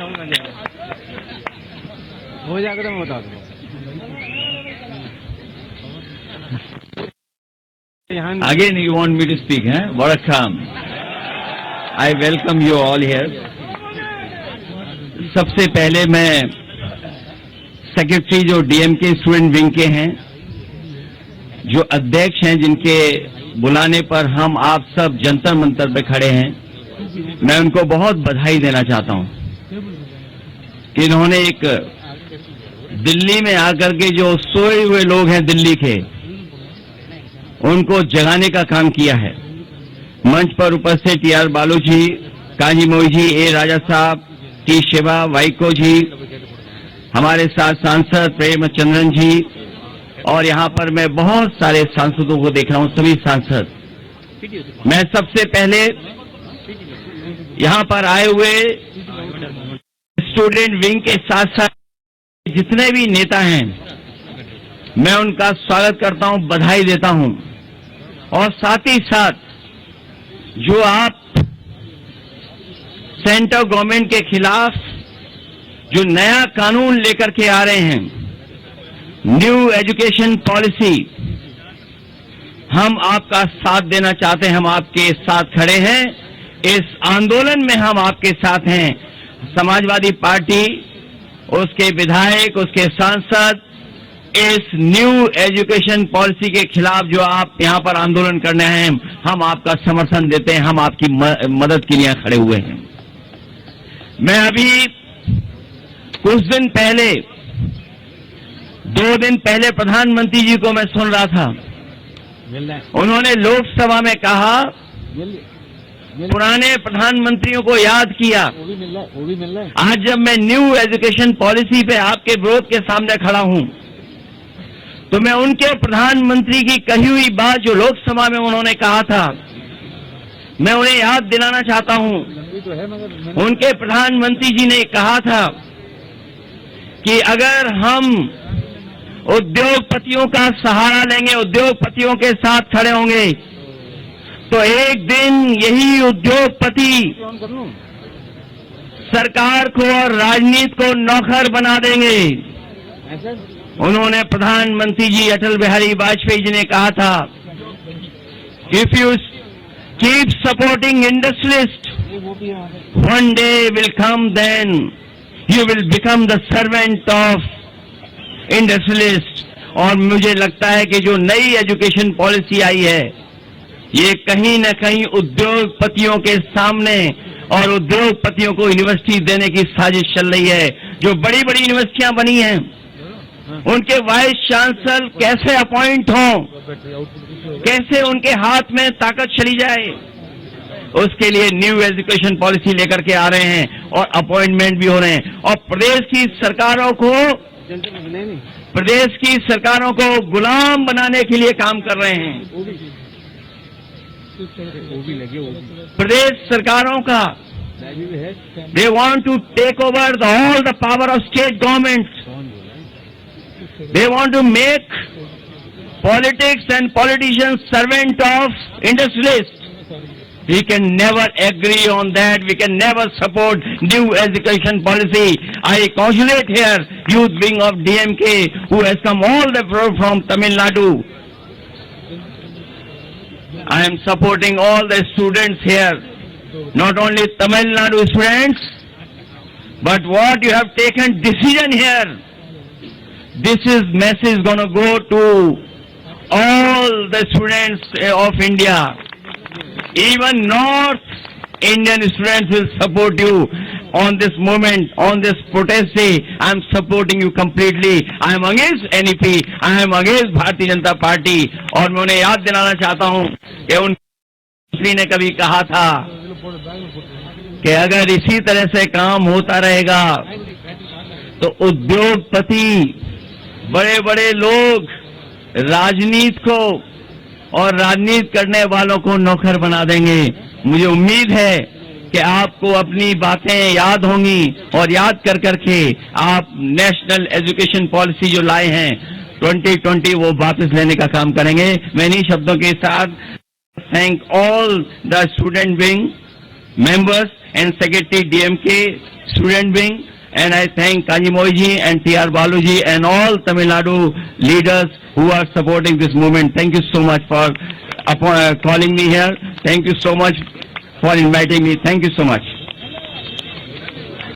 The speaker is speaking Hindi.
हो जाएगा तो मैं बता दूंगा। Again you want me to speak, huh? What a calm. I welcome you all here. सबसे पहले मैं सेक्रेटरी जो डीएमके स्टूडेंट विंग के हैं, जो अध्यक्ष हैं, जिनके बुलाने पर हम आप सब जंतर मंतर पे खड़े हैं, मैं उनको बहुत बधाई देना चाहता हूं कि इन्होंने एक दिल्ली में आकर के जो सोए हुए लोग हैं दिल्ली के, उनको जगाने का काम किया है। मंच पर उपस्थित टी आर बालू जी, काजी मोई जी, ए राजा साहब, टी शिवा, वाइको जी, हमारे साथ सांसद प्रेमचंद्रन जी, और यहाँ पर मैं बहुत सारे सांसदों को देख रहा हूँ, सभी सांसद। मैं सबसे पहले यहाँ पर आए हुए स्टूडेंट विंग के साथ साथ जितने भी नेता हैं, मैं उनका स्वागत करता हूँ, बधाई देता हूँ। और साथ ही साथ जो आप सेंट्रल गवर्नमेंट के खिलाफ जो नया कानून लेकर के आ रहे हैं, न्यू एजुकेशन पॉलिसी, हम आपका साथ देना चाहते हैं, हम आपके साथ खड़े हैं। इस आंदोलन में हम आपके साथ हैं। समाजवादी पार्टी, उसके विधायक, उसके सांसद इस न्यू एजुकेशन पॉलिसी के खिलाफ जो आप यहां पर आंदोलन करने हैं, हम आपका समर्थन देते हैं, हम आपकी मदद के लिए खड़े हुए हैं। मैं अभी कुछ दिन पहले, 2 दिन पहले प्रधानमंत्री जी को मैं सुन रहा था, उन्होंने लोकसभा में कहा, पुराने प्रधानमंत्रियों को याद किया। वो भी मिल रहा है। आज जब मैं न्यू एजुकेशन पॉलिसी पे आपके विरोध के सामने खड़ा हूं, तो मैं उनके प्रधानमंत्री की कही हुई बात जो लोकसभा में उन्होंने कहा था, मैं उन्हें याद दिलाना चाहता हूं। उनके प्रधानमंत्री जी ने कहा था कि अगर हम उद्योगपतियों का सहारा लेंगे, उद्योगपतियों के साथ खड़े होंगे, तो एक दिन यही उद्योगपति सरकार को और राजनीति को नौकर बना देंगे। उन्होंने प्रधानमंत्री जी अटल बिहारी वाजपेयी जी ने कहा था, if you keep supporting industrialist, one day will come then you will become the servant of industrialist. और मुझे लगता है कि जो नई एजुकेशन पॉलिसी आई है, ये कहीं न कहीं उद्योगपतियों के सामने और उद्योगपतियों को यूनिवर्सिटी देने की साजिश चल रही है। जो बड़ी बड़ी यूनिवर्सिटियां बनी हैं, उनके वाइस चांसलर कैसे अपॉइंट हों, कैसे उनके हाथ में ताकत चली जाए, उसके लिए न्यू एजुकेशन पॉलिसी लेकर के आ रहे हैं और अपॉइंटमेंट भी हो रहे हैं। और प्रदेश की सरकारों को गुलाम बनाने के लिए काम कर रहे हैं। प्रदेश सरकारों का they want to take over all the power of state governments. They want to make politics and politicians servant of industrialists. We can never agree on that. We can never support new education policy. I congratulate here youth wing of DMK who has come all the way from Tamil Nadu. I am supporting all the students here, not only Tamil Nadu students, but what you have taken decision here. This is message going to go to all the students of India. Even North Indian students will support you on this moment, on this protest day. I am supporting you completely. I am against NEP. I am against Bharatiya Janata party. और मैं उन्हें याद दिलाना चाहता हूं कि उनकी ने कभी कहा था कि अगर इसी तरह से काम होता रहेगा तो उद्योगपति, बड़े बड़े लोग राजनीति को और राजनीति करने वालों को नौकर बना देंगे। मुझे उम्मीद है कि आपको अपनी बातें याद होंगी और याद कर करके आप नेशनल एजुकेशन पॉलिसी जो लाए हैं 2020 वो वापस लेने का काम करेंगे। मैं इन्हीं शब्दों के साथ thank all the student wing members and secretary DMK student wing, and I thank Kanjimoji and TR Baluji and all Tamil Nadu leaders who are supporting this movement. Thank you so much for calling me here. Thank you so much for inviting me. Thank you so much.